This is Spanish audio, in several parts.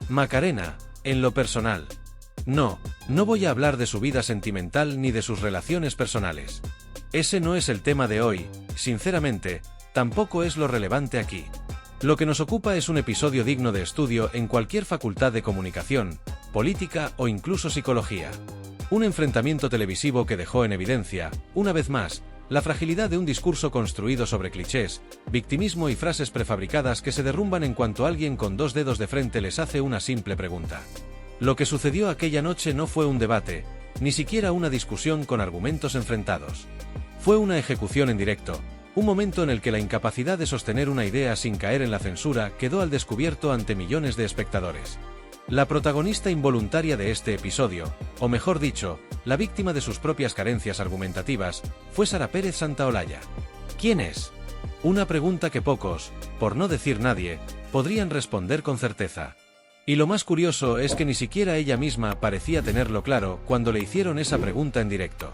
Macarena, en lo personal. No voy a hablar de su vida sentimental ni de sus relaciones personales. Ese no es el tema de hoy, sinceramente, tampoco es lo relevante aquí. Lo que nos ocupa es un episodio digno de estudio en cualquier facultad de comunicación, política o incluso psicología. Un enfrentamiento televisivo que dejó en evidencia, una vez más, la fragilidad de un discurso construido sobre clichés, victimismo y frases prefabricadas que se derrumban en cuanto alguien con dos dedos de frente les hace una simple pregunta. Lo que sucedió aquella noche no fue un debate, ni siquiera una discusión con argumentos enfrentados. Fue una ejecución en directo, un momento en el que la incapacidad de sostener una idea sin caer en la censura quedó al descubierto ante millones de espectadores. La protagonista involuntaria de este episodio, o mejor dicho, la víctima de sus propias carencias argumentativas, fue Sara Pérez Santaolalla. ¿Quién es? Una pregunta que pocos, por no decir nadie, podrían responder con certeza. Y lo más curioso es que ni siquiera ella misma parecía tenerlo claro cuando le hicieron esa pregunta en directo.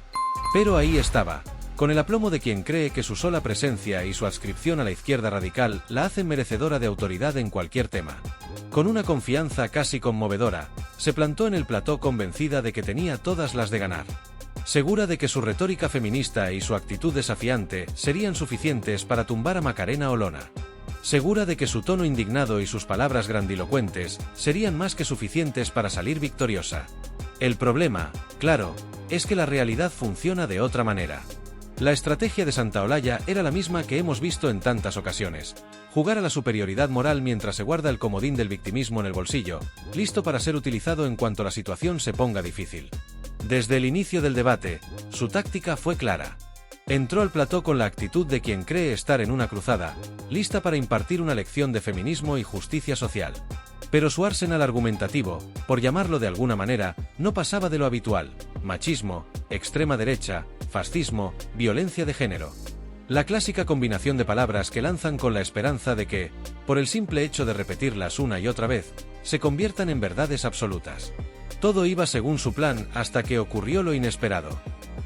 Pero ahí estaba, con el aplomo de quien cree que su sola presencia y su adscripción a la izquierda radical la hacen merecedora de autoridad en cualquier tema. Con una confianza casi conmovedora, se plantó en el plató convencida de que tenía todas las de ganar. Segura de que su retórica feminista y su actitud desafiante serían suficientes para tumbar a Macarena Olona. Segura de que su tono indignado y sus palabras grandilocuentes serían más que suficientes para salir victoriosa. El problema, claro, es que la realidad funciona de otra manera. La estrategia de Santaolalla era la misma que hemos visto en tantas ocasiones. Jugar a la superioridad moral mientras se guarda el comodín del victimismo en el bolsillo, listo para ser utilizado en cuanto la situación se ponga difícil. Desde el inicio del debate, su táctica fue clara. Entró al plató con la actitud de quien cree estar en una cruzada, lista para impartir una lección de feminismo y justicia social. Pero su arsenal argumentativo, por llamarlo de alguna manera, no pasaba de lo habitual: machismo, extrema derecha, fascismo, violencia de género. La clásica combinación de palabras que lanzan con la esperanza de que, por el simple hecho de repetirlas una y otra vez, se conviertan en verdades absolutas. Todo iba según su plan hasta que ocurrió lo inesperado.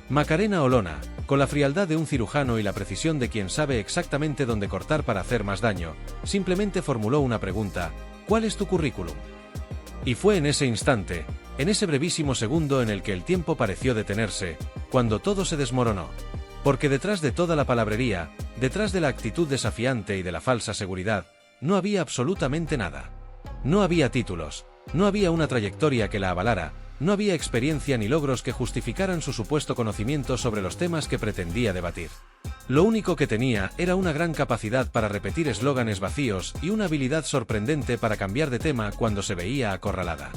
Macarena Olona, con la frialdad de un cirujano y la precisión de quien sabe exactamente dónde cortar para hacer más daño, simplemente formuló una pregunta: ¿cuál es tu currículum? Y fue en ese instante, en ese brevísimo segundo en el que el tiempo pareció detenerse, cuando todo se desmoronó. Porque detrás de toda la palabrería, detrás de la actitud desafiante y de la falsa seguridad, no había absolutamente nada. No había títulos, no había una trayectoria que la avalara, no había experiencia ni logros que justificaran su supuesto conocimiento sobre los temas que pretendía debatir. Lo único que tenía era una gran capacidad para repetir eslóganes vacíos y una habilidad sorprendente para cambiar de tema cuando se veía acorralada.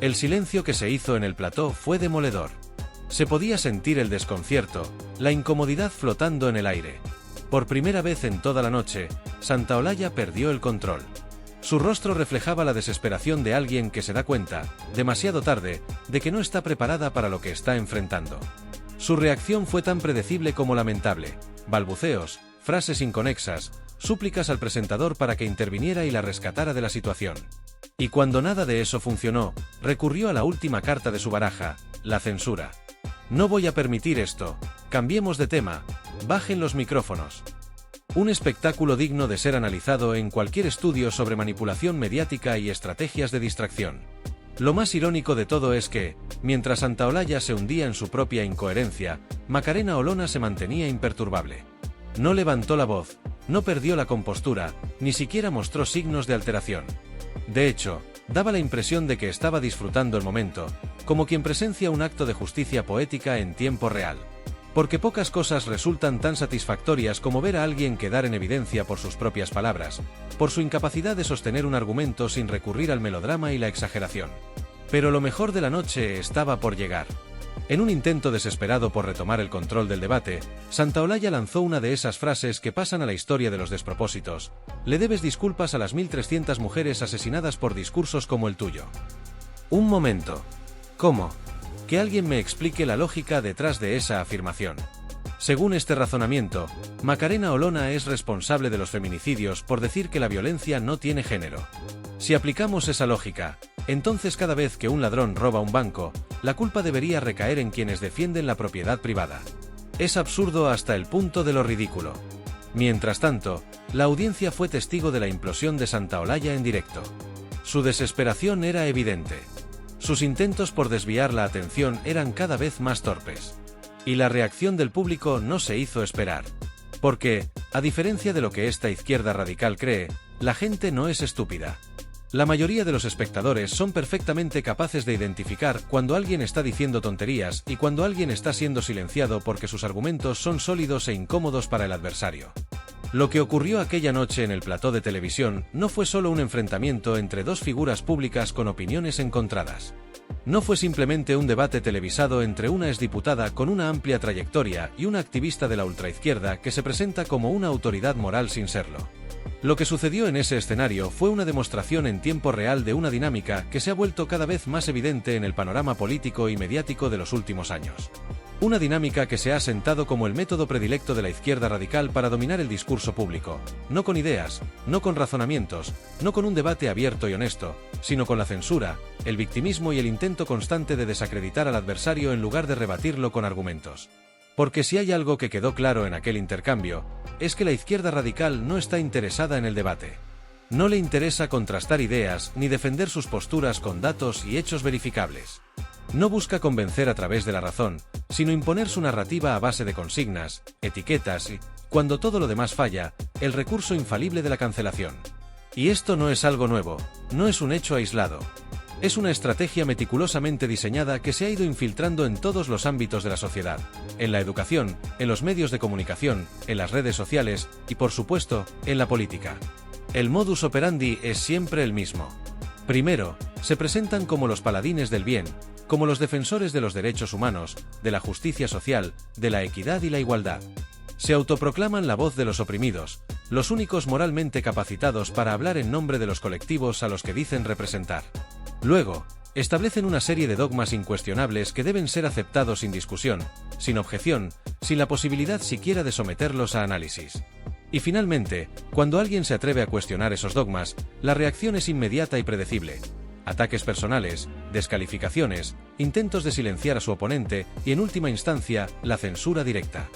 El silencio que se hizo en el plató fue demoledor. Se podía sentir el desconcierto, la incomodidad flotando en el aire. Por primera vez en toda la noche, Santaolalla perdió el control. Su rostro reflejaba la desesperación de alguien que se da cuenta, demasiado tarde, de que no está preparada para lo que está enfrentando. Su reacción fue tan predecible como lamentable: balbuceos, frases inconexas, súplicas al presentador para que interviniera y la rescatara de la situación. Y cuando nada de eso funcionó, recurrió a la última carta de su baraja: la censura. No voy a permitir esto, cambiemos de tema, bajen los micrófonos. Un espectáculo digno de ser analizado en cualquier estudio sobre manipulación mediática y estrategias de distracción. Lo más irónico de todo es que, mientras Santaolalla se hundía en su propia incoherencia, Macarena Olona se mantenía imperturbable. No levantó la voz, no perdió la compostura, ni siquiera mostró signos de alteración. De hecho, daba la impresión de que estaba disfrutando el momento, como quien presencia un acto de justicia poética en tiempo real. Porque pocas cosas resultan tan satisfactorias como ver a alguien quedar en evidencia por sus propias palabras, por su incapacidad de sostener un argumento sin recurrir al melodrama y la exageración. Pero lo mejor de la noche estaba por llegar. En un intento desesperado por retomar el control del debate, Santaolalla lanzó una de esas frases que pasan a la historia de los despropósitos: le debes disculpas a las 1300 mujeres asesinadas por discursos como el tuyo. Un momento. ¿Cómo? Que alguien me explique la lógica detrás de esa afirmación. Según este razonamiento, Macarena Olona es responsable de los feminicidios por decir que la violencia no tiene género. Si aplicamos esa lógica, entonces cada vez que un ladrón roba un banco, la culpa debería recaer en quienes defienden la propiedad privada. Es absurdo hasta el punto de lo ridículo. Mientras tanto, la audiencia fue testigo de la implosión de Santaolalla en directo. Su desesperación era evidente. Sus intentos por desviar la atención eran cada vez más torpes. Y la reacción del público no se hizo esperar. Porque, a diferencia de lo que esta izquierda radical cree, la gente no es estúpida. La mayoría de los espectadores son perfectamente capaces de identificar cuando alguien está diciendo tonterías y cuando alguien está siendo silenciado porque sus argumentos son sólidos e incómodos para el adversario. Lo que ocurrió aquella noche en el plató de televisión no fue solo un enfrentamiento entre dos figuras públicas con opiniones encontradas. No fue simplemente un debate televisado entre una exdiputada con una amplia trayectoria y una activista de la ultraizquierda que se presenta como una autoridad moral sin serlo. Lo que sucedió en ese escenario fue una demostración en tiempo real de una dinámica que se ha vuelto cada vez más evidente en el panorama político y mediático de los últimos años. Una dinámica que se ha asentado como el método predilecto de la izquierda radical para dominar el discurso público, no con ideas, no con razonamientos, no con un debate abierto y honesto, sino con la censura, el victimismo y el intento constante de desacreditar al adversario en lugar de rebatirlo con argumentos. Porque si hay algo que quedó claro en aquel intercambio, es que la izquierda radical no está interesada en el debate. No le interesa contrastar ideas ni defender sus posturas con datos y hechos verificables. No busca convencer a través de la razón, sino imponer su narrativa a base de consignas, etiquetas y, cuando todo lo demás falla, el recurso infalible de la cancelación. Y esto no es algo nuevo, no es un hecho aislado. Es una estrategia meticulosamente diseñada que se ha ido infiltrando en todos los ámbitos de la sociedad, en la educación, en los medios de comunicación, en las redes sociales y, por supuesto, en la política. El modus operandi es siempre el mismo. Primero, se presentan como los paladines del bien, como los defensores de los derechos humanos, de la justicia social, de la equidad y la igualdad. Se autoproclaman la voz de los oprimidos, los únicos moralmente capacitados para hablar en nombre de los colectivos a los que dicen representar. Luego, establecen una serie de dogmas incuestionables que deben ser aceptados sin discusión, sin objeción, sin la posibilidad siquiera de someterlos a análisis. Y finalmente, cuando alguien se atreve a cuestionar esos dogmas, la reacción es inmediata y predecible. Ataques personales, descalificaciones, intentos de silenciar a su oponente y, en última instancia, la censura directa.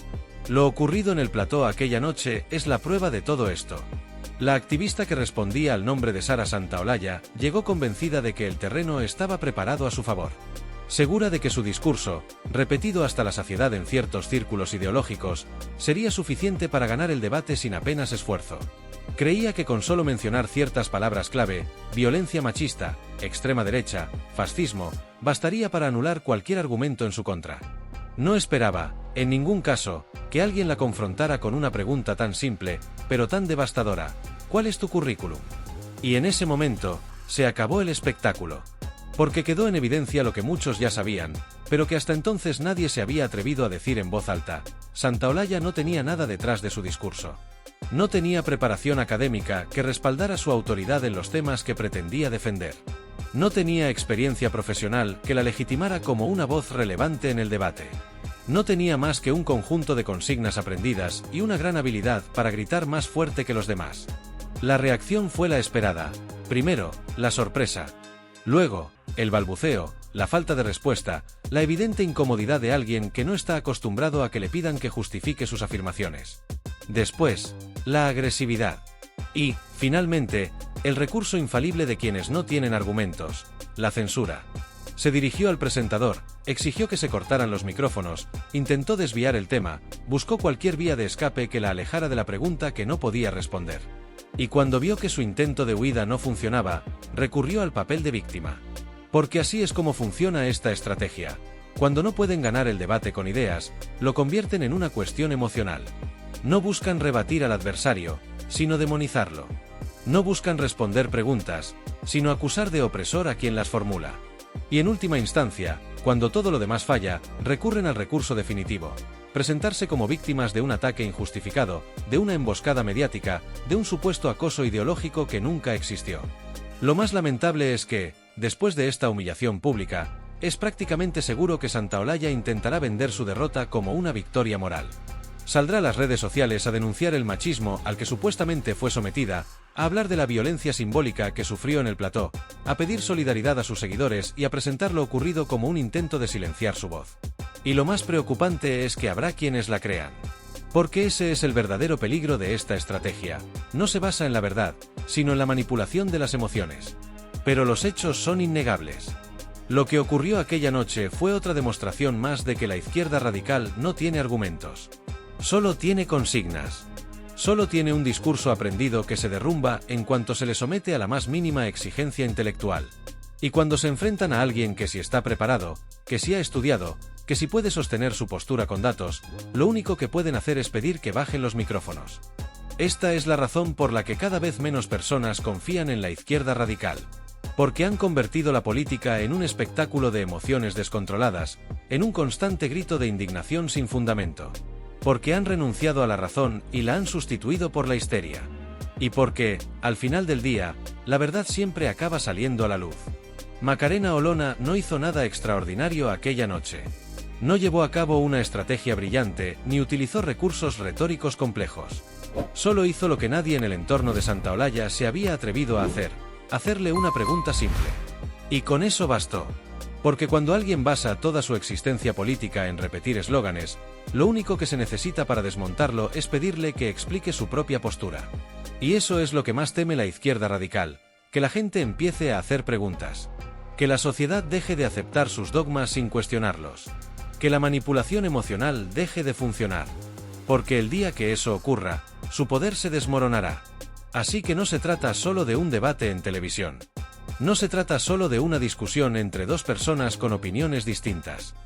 Lo ocurrido en el plató aquella noche es la prueba de todo esto. La activista que respondía al nombre de Sara Santaolalla llegó convencida de que el terreno estaba preparado a su favor. Segura de que su discurso, repetido hasta la saciedad en ciertos círculos ideológicos, sería suficiente para ganar el debate sin apenas esfuerzo. Creía que con solo mencionar ciertas palabras clave, violencia machista, extrema derecha, fascismo, bastaría para anular cualquier argumento en su contra. No esperaba, en ningún caso, que alguien la confrontara con una pregunta tan simple, pero tan devastadora: ¿cuál es tu currículum? Y en ese momento, se acabó el espectáculo. Porque quedó en evidencia lo que muchos ya sabían, pero que hasta entonces nadie se había atrevido a decir en voz alta: Santaolalla no tenía nada detrás de su discurso. No tenía preparación académica que respaldara su autoridad en los temas que pretendía defender. No tenía experiencia profesional que la legitimara como una voz relevante en el debate. No tenía más que un conjunto de consignas aprendidas y una gran habilidad para gritar más fuerte que los demás. La reacción fue la esperada. Primero, la sorpresa. Luego, el balbuceo, la falta de respuesta, la evidente incomodidad de alguien que no está acostumbrado a que le pidan que justifique sus afirmaciones. Después, la agresividad. Y, finalmente, el recurso infalible de quienes no tienen argumentos: la censura. Se dirigió al presentador, exigió que se cortaran los micrófonos, intentó desviar el tema, buscó cualquier vía de escape que la alejara de la pregunta que no podía responder. Y cuando vio que su intento de huida no funcionaba, recurrió al papel de víctima. Porque así es como funciona esta estrategia. Cuando no pueden ganar el debate con ideas, lo convierten en una cuestión emocional. No buscan rebatir al adversario, sino demonizarlo. No buscan responder preguntas, sino acusar de opresor a quien las formula. Y en última instancia, cuando todo lo demás falla, recurren al recurso definitivo: presentarse como víctimas de un ataque injustificado, de una emboscada mediática, de un supuesto acoso ideológico que nunca existió. Lo más lamentable es que, después de esta humillación pública, es prácticamente seguro que Santaolalla intentará vender su derrota como una victoria moral. Saldrá a las redes sociales a denunciar el machismo al que supuestamente fue sometida, a hablar de la violencia simbólica que sufrió en el plató, a pedir solidaridad a sus seguidores y a presentar lo ocurrido como un intento de silenciar su voz. Y lo más preocupante es que habrá quienes la crean. Porque ese es el verdadero peligro de esta estrategia. No se basa en la verdad, sino en la manipulación de las emociones. Pero los hechos son innegables. Lo que ocurrió aquella noche fue otra demostración más de que la izquierda radical no tiene argumentos. Solo tiene consignas. Solo tiene un discurso aprendido que se derrumba en cuanto se le somete a la más mínima exigencia intelectual. Y cuando se enfrentan a alguien que si está preparado, que si ha estudiado, que si puede sostener su postura con datos, lo único que pueden hacer es pedir que bajen los micrófonos. Esta es la razón por la que cada vez menos personas confían en la izquierda radical. Porque han convertido la política en un espectáculo de emociones descontroladas, en un constante grito de indignación sin fundamento. Porque han renunciado a la razón y la han sustituido por la histeria. Y porque, al final del día, la verdad siempre acaba saliendo a la luz. Macarena Olona no hizo nada extraordinario aquella noche. No llevó a cabo una estrategia brillante, ni utilizó recursos retóricos complejos. Solo hizo lo que nadie en el entorno de Santaolalla se había atrevido a hacer: hacerle una pregunta simple. Y con eso bastó. Porque cuando alguien basa toda su existencia política en repetir eslóganes, lo único que se necesita para desmontarlo es pedirle que explique su propia postura. Y eso es lo que más teme la izquierda radical: que la gente empiece a hacer preguntas. Que la sociedad deje de aceptar sus dogmas sin cuestionarlos. Que la manipulación emocional deje de funcionar. Porque el día que eso ocurra, su poder se desmoronará. Así que no se trata solo de un debate en televisión. No se trata solo de una discusión entre dos personas con opiniones distintas.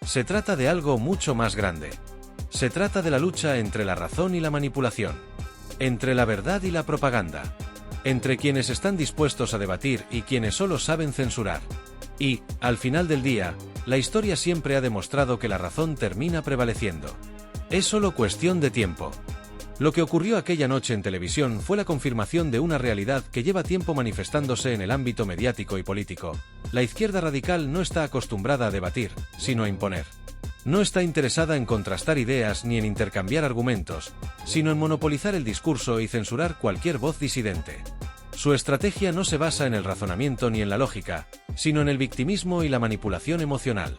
Se trata de algo mucho más grande. Se trata de la lucha entre la razón y la manipulación. Entre la verdad y la propaganda. Entre quienes están dispuestos a debatir y quienes solo saben censurar. Y, al final del día, la historia siempre ha demostrado que la razón termina prevaleciendo. Es solo cuestión de tiempo. Lo que ocurrió aquella noche en televisión fue la confirmación de una realidad que lleva tiempo manifestándose en el ámbito mediático y político. La izquierda radical no está acostumbrada a debatir, sino a imponer. No está interesada en contrastar ideas ni en intercambiar argumentos, sino en monopolizar el discurso y censurar cualquier voz disidente. Su estrategia no se basa en el razonamiento ni en la lógica, sino en el victimismo y la manipulación emocional.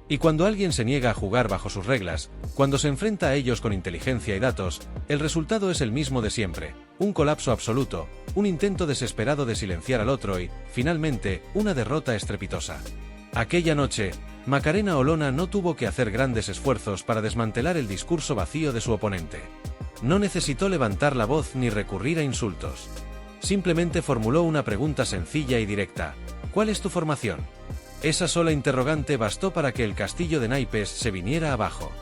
Y cuando alguien se niega a jugar bajo sus reglas, cuando se enfrenta a ellos con inteligencia y datos, el resultado es el mismo de siempre: un colapso absoluto, un intento desesperado de silenciar al otro y, finalmente, una derrota estrepitosa. Aquella noche, Macarena Olona no tuvo que hacer grandes esfuerzos para desmantelar el discurso vacío de su oponente. No necesitó levantar la voz ni recurrir a insultos. Simplemente formuló una pregunta sencilla y directa: ¿cuál es tu formación? Esa sola interrogante bastó para que el castillo de naipes se viniera abajo.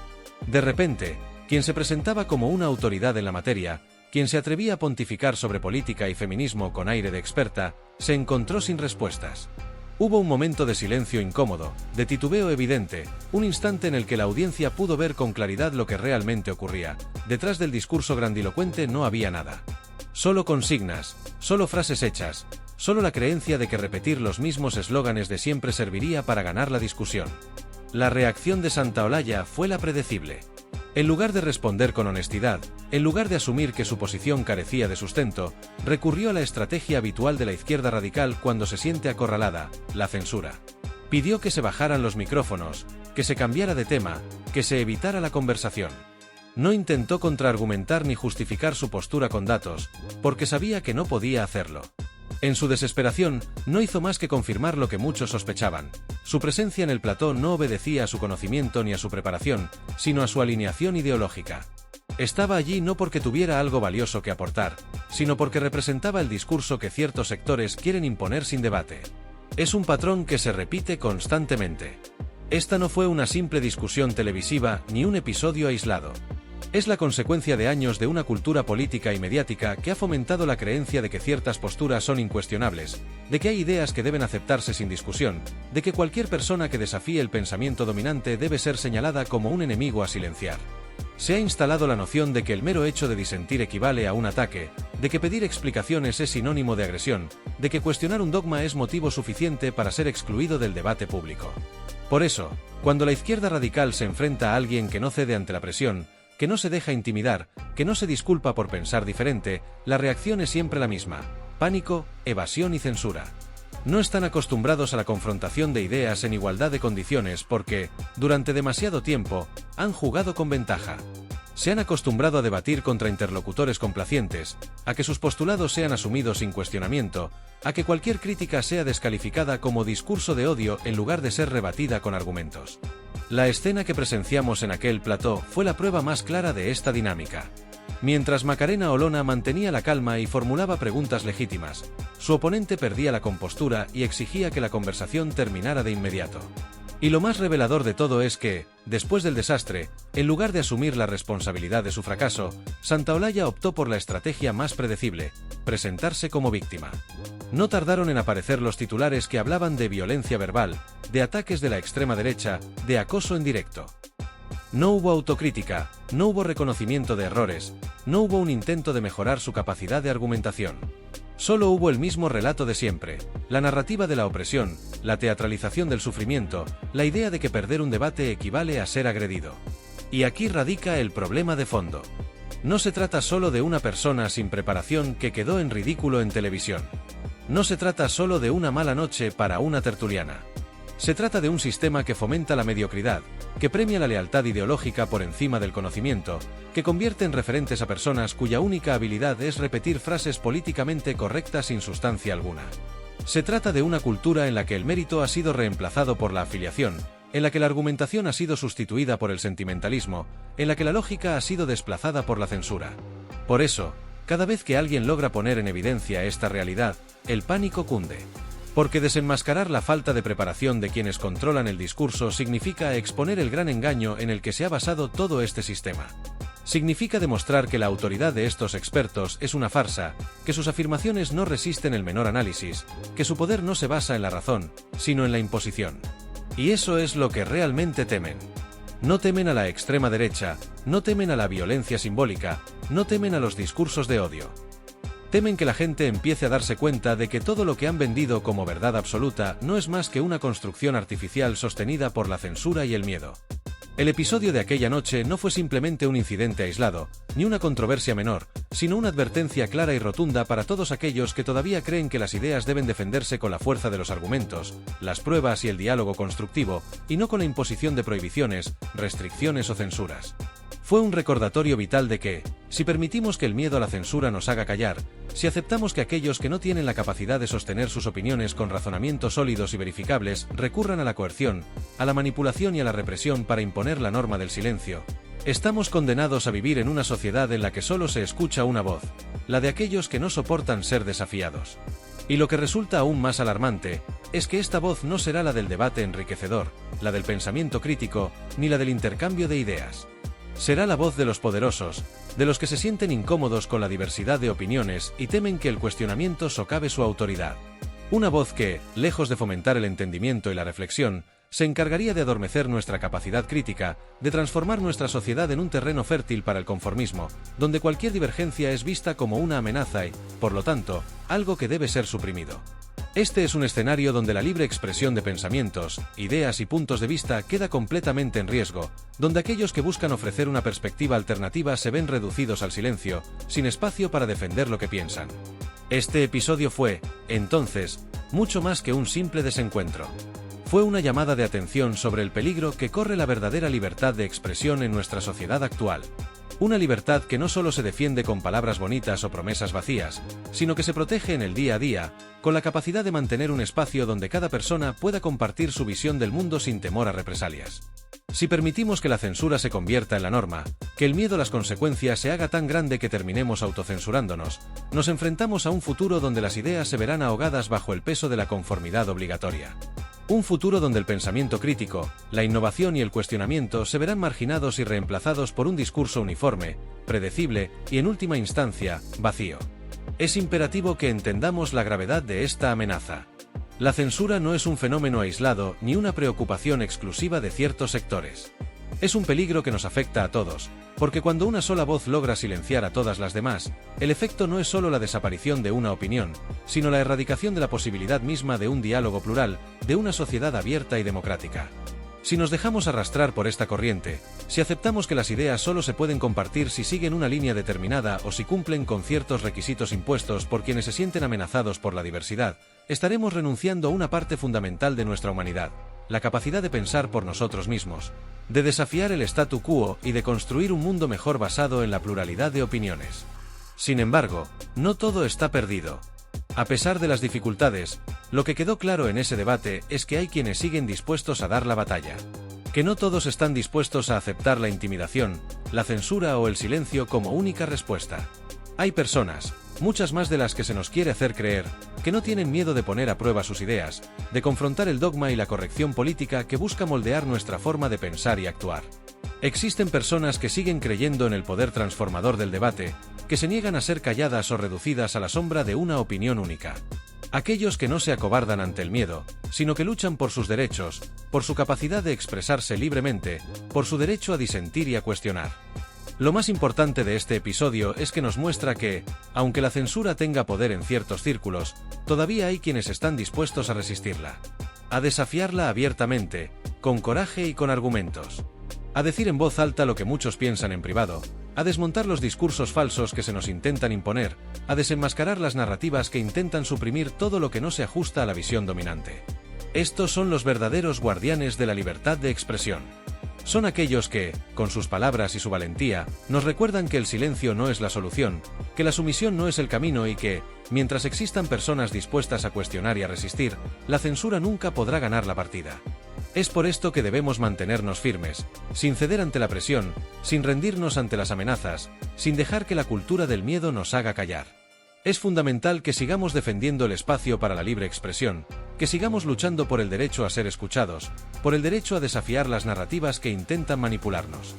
De repente, quien se presentaba como una autoridad en la materia, quien se atrevía a pontificar sobre política y feminismo con aire de experta, se encontró sin respuestas. Hubo un momento de silencio incómodo, de titubeo evidente, un instante en el que la audiencia pudo ver con claridad lo que realmente ocurría. Detrás del discurso grandilocuente no había nada. Solo consignas, solo frases hechas, solo la creencia de que repetir los mismos eslóganes de siempre serviría para ganar la discusión. La reacción de Santaolalla fue la predecible. En lugar de responder con honestidad, en lugar de asumir que su posición carecía de sustento, recurrió a la estrategia habitual de la izquierda radical cuando se siente acorralada: la censura. Pidió que se bajaran los micrófonos, que se cambiara de tema, que se evitara la conversación. No intentó contraargumentar ni justificar su postura con datos, porque sabía que no podía hacerlo. En su desesperación, no hizo más que confirmar lo que muchos sospechaban: su presencia en el plató no obedecía a su conocimiento ni a su preparación, sino a su alineación ideológica. Estaba allí no porque tuviera algo valioso que aportar, sino porque representaba el discurso que ciertos sectores quieren imponer sin debate. Es un patrón que se repite constantemente. Esta no fue una simple discusión televisiva ni un episodio aislado. Es la consecuencia de años de una cultura política y mediática que ha fomentado la creencia de que ciertas posturas son incuestionables, de que hay ideas que deben aceptarse sin discusión, de que cualquier persona que desafíe el pensamiento dominante debe ser señalada como un enemigo a silenciar. Se ha instalado la noción de que el mero hecho de disentir equivale a un ataque, de que pedir explicaciones es sinónimo de agresión, de que cuestionar un dogma es motivo suficiente para ser excluido del debate público. Por eso, cuando la izquierda radical se enfrenta a alguien que no cede ante la presión, que no se deja intimidar, que no se disculpa por pensar diferente, la reacción es siempre la misma: pánico, evasión y censura. No están acostumbrados a la confrontación de ideas en igualdad de condiciones porque, durante demasiado tiempo, han jugado con ventaja. Se han acostumbrado a debatir contra interlocutores complacientes, a que sus postulados sean asumidos sin cuestionamiento, a que cualquier crítica sea descalificada como discurso de odio en lugar de ser rebatida con argumentos. La escena que presenciamos en aquel plató fue la prueba más clara de esta dinámica. Mientras Macarena Olona mantenía la calma y formulaba preguntas legítimas, su oponente perdía la compostura y exigía que la conversación terminara de inmediato. Y lo más revelador de todo es que, después del desastre, en lugar de asumir la responsabilidad de su fracaso, Santaolalla optó por la estrategia más predecible: presentarse como víctima. No tardaron en aparecer los titulares que hablaban de violencia verbal, de ataques de la extrema derecha, de acoso en directo. No hubo autocrítica, no hubo reconocimiento de errores, no hubo un intento de mejorar su capacidad de argumentación. Solo hubo el mismo relato de siempre: la narrativa de la opresión, la teatralización del sufrimiento, la idea de que perder un debate equivale a ser agredido. Y aquí radica el problema de fondo. No se trata solo de una persona sin preparación que quedó en ridículo en televisión. No se trata solo de una mala noche para una tertuliana. Se trata de un sistema que fomenta la mediocridad, que premia la lealtad ideológica por encima del conocimiento, que convierte en referentes a personas cuya única habilidad es repetir frases políticamente correctas sin sustancia alguna. Se trata de una cultura en la que el mérito ha sido reemplazado por la afiliación, en la que la argumentación ha sido sustituida por el sentimentalismo, en la que la lógica ha sido desplazada por la censura. Por eso, cada vez que alguien logra poner en evidencia esta realidad, el pánico cunde. Porque desenmascarar la falta de preparación de quienes controlan el discurso significa exponer el gran engaño en el que se ha basado todo este sistema. Significa demostrar que la autoridad de estos expertos es una farsa, que sus afirmaciones no resisten el menor análisis, que su poder no se basa en la razón, sino en la imposición. Y eso es lo que realmente temen. No temen a la extrema derecha, no temen a la violencia simbólica, no temen a los discursos de odio. Temen que la gente empiece a darse cuenta de que todo lo que han vendido como verdad absoluta no es más que una construcción artificial sostenida por la censura y el miedo. El episodio de aquella noche no fue simplemente un incidente aislado, ni una controversia menor, sino una advertencia clara y rotunda para todos aquellos que todavía creen que las ideas deben defenderse con la fuerza de los argumentos, las pruebas y el diálogo constructivo, y no con la imposición de prohibiciones, restricciones o censuras. Fue un recordatorio vital de que, si permitimos que el miedo a la censura nos haga callar, si aceptamos que aquellos que no tienen la capacidad de sostener sus opiniones con razonamientos sólidos y verificables recurran a la coerción, a la manipulación y a la represión para imponer la norma del silencio, estamos condenados a vivir en una sociedad en la que solo se escucha una voz, la de aquellos que no soportan ser desafiados. Y lo que resulta aún más alarmante, es que esta voz no será la del debate enriquecedor, la del pensamiento crítico, ni la del intercambio de ideas. Será la voz de los poderosos, de los que se sienten incómodos con la diversidad de opiniones y temen que el cuestionamiento socave su autoridad. Una voz que, lejos de fomentar el entendimiento y la reflexión, se encargaría de adormecer nuestra capacidad crítica, de transformar nuestra sociedad en un terreno fértil para el conformismo, donde cualquier divergencia es vista como una amenaza y, por lo tanto, algo que debe ser suprimido. Este es un escenario donde la libre expresión de pensamientos, ideas y puntos de vista queda completamente en riesgo, donde aquellos que buscan ofrecer una perspectiva alternativa se ven reducidos al silencio, sin espacio para defender lo que piensan. Este episodio fue, entonces, mucho más que un simple desencuentro. Fue una llamada de atención sobre el peligro que corre la verdadera libertad de expresión en nuestra sociedad actual. Una libertad que no solo se defiende con palabras bonitas o promesas vacías, sino que se protege en el día a día, con la capacidad de mantener un espacio donde cada persona pueda compartir su visión del mundo sin temor a represalias. Si permitimos que la censura se convierta en la norma, que el miedo a las consecuencias se haga tan grande que terminemos autocensurándonos, nos enfrentamos a un futuro donde las ideas se verán ahogadas bajo el peso de la conformidad obligatoria. Un futuro donde el pensamiento crítico, la innovación y el cuestionamiento se verán marginados y reemplazados por un discurso uniforme, predecible y, en última instancia, vacío. Es imperativo que entendamos la gravedad de esta amenaza. La censura no es un fenómeno aislado ni una preocupación exclusiva de ciertos sectores. Es un peligro que nos afecta a todos, porque cuando una sola voz logra silenciar a todas las demás, el efecto no es solo la desaparición de una opinión, sino la erradicación de la posibilidad misma de un diálogo plural, de una sociedad abierta y democrática. Si nos dejamos arrastrar por esta corriente, si aceptamos que las ideas solo se pueden compartir si siguen una línea determinada o si cumplen con ciertos requisitos impuestos por quienes se sienten amenazados por la diversidad, estaremos renunciando a una parte fundamental de nuestra humanidad, la capacidad de pensar por nosotros mismos, de desafiar el statu quo y de construir un mundo mejor basado en la pluralidad de opiniones. Sin embargo, no todo está perdido. A pesar de las dificultades, lo que quedó claro en ese debate es que hay quienes siguen dispuestos a dar la batalla. Que no todos están dispuestos a aceptar la intimidación, la censura o el silencio como única respuesta. Hay personas, muchas más de las que se nos quiere hacer creer, que no tienen miedo de poner a prueba sus ideas, de confrontar el dogma y la corrección política que busca moldear nuestra forma de pensar y actuar. Existen personas que siguen creyendo en el poder transformador del debate, que se niegan a ser calladas o reducidas a la sombra de una opinión única. Aquellos que no se acobardan ante el miedo, sino que luchan por sus derechos, por su capacidad de expresarse libremente, por su derecho a disentir y a cuestionar. Lo más importante de este episodio es que nos muestra que, aunque la censura tenga poder en ciertos círculos, todavía hay quienes están dispuestos a resistirla. A desafiarla abiertamente, con coraje y con argumentos. A decir en voz alta lo que muchos piensan en privado, a desmontar los discursos falsos que se nos intentan imponer, a desenmascarar las narrativas que intentan suprimir todo lo que no se ajusta a la visión dominante. Estos son los verdaderos guardianes de la libertad de expresión. Son aquellos que, con sus palabras y su valentía, nos recuerdan que el silencio no es la solución, que la sumisión no es el camino y que, mientras existan personas dispuestas a cuestionar y a resistir, la censura nunca podrá ganar la partida. Es por esto que debemos mantenernos firmes, sin ceder ante la presión, sin rendirnos ante las amenazas, sin dejar que la cultura del miedo nos haga callar. Es fundamental que sigamos defendiendo el espacio para la libre expresión, que sigamos luchando por el derecho a ser escuchados, por el derecho a desafiar las narrativas que intentan manipularnos.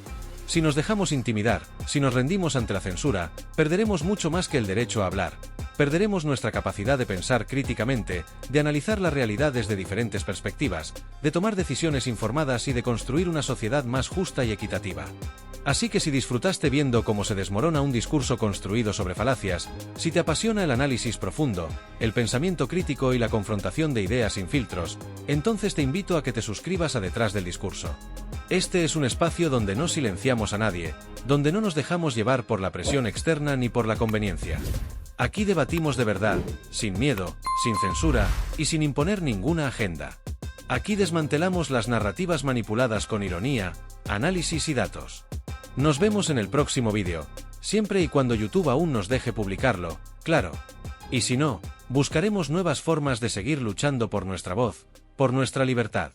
Si nos dejamos intimidar, si nos rendimos ante la censura, perderemos mucho más que el derecho a hablar. Perderemos nuestra capacidad de pensar críticamente, de analizar la realidad desde diferentes perspectivas, de tomar decisiones informadas y de construir una sociedad más justa y equitativa. Así que si disfrutaste viendo cómo se desmorona un discurso construido sobre falacias, si te apasiona el análisis profundo, el pensamiento crítico y la confrontación de ideas sin filtros, entonces te invito a que te suscribas a Detrás del Discurso. Este es un espacio donde no silenciamos a nadie, donde no nos dejamos llevar por la presión externa ni por la conveniencia. Aquí debatimos de verdad, sin miedo, sin censura y sin imponer ninguna agenda. Aquí desmantelamos las narrativas manipuladas con ironía, análisis y datos. Nos vemos en el próximo vídeo, siempre y cuando YouTube aún nos deje publicarlo, claro. Y si no, buscaremos nuevas formas de seguir luchando por nuestra voz, por nuestra libertad.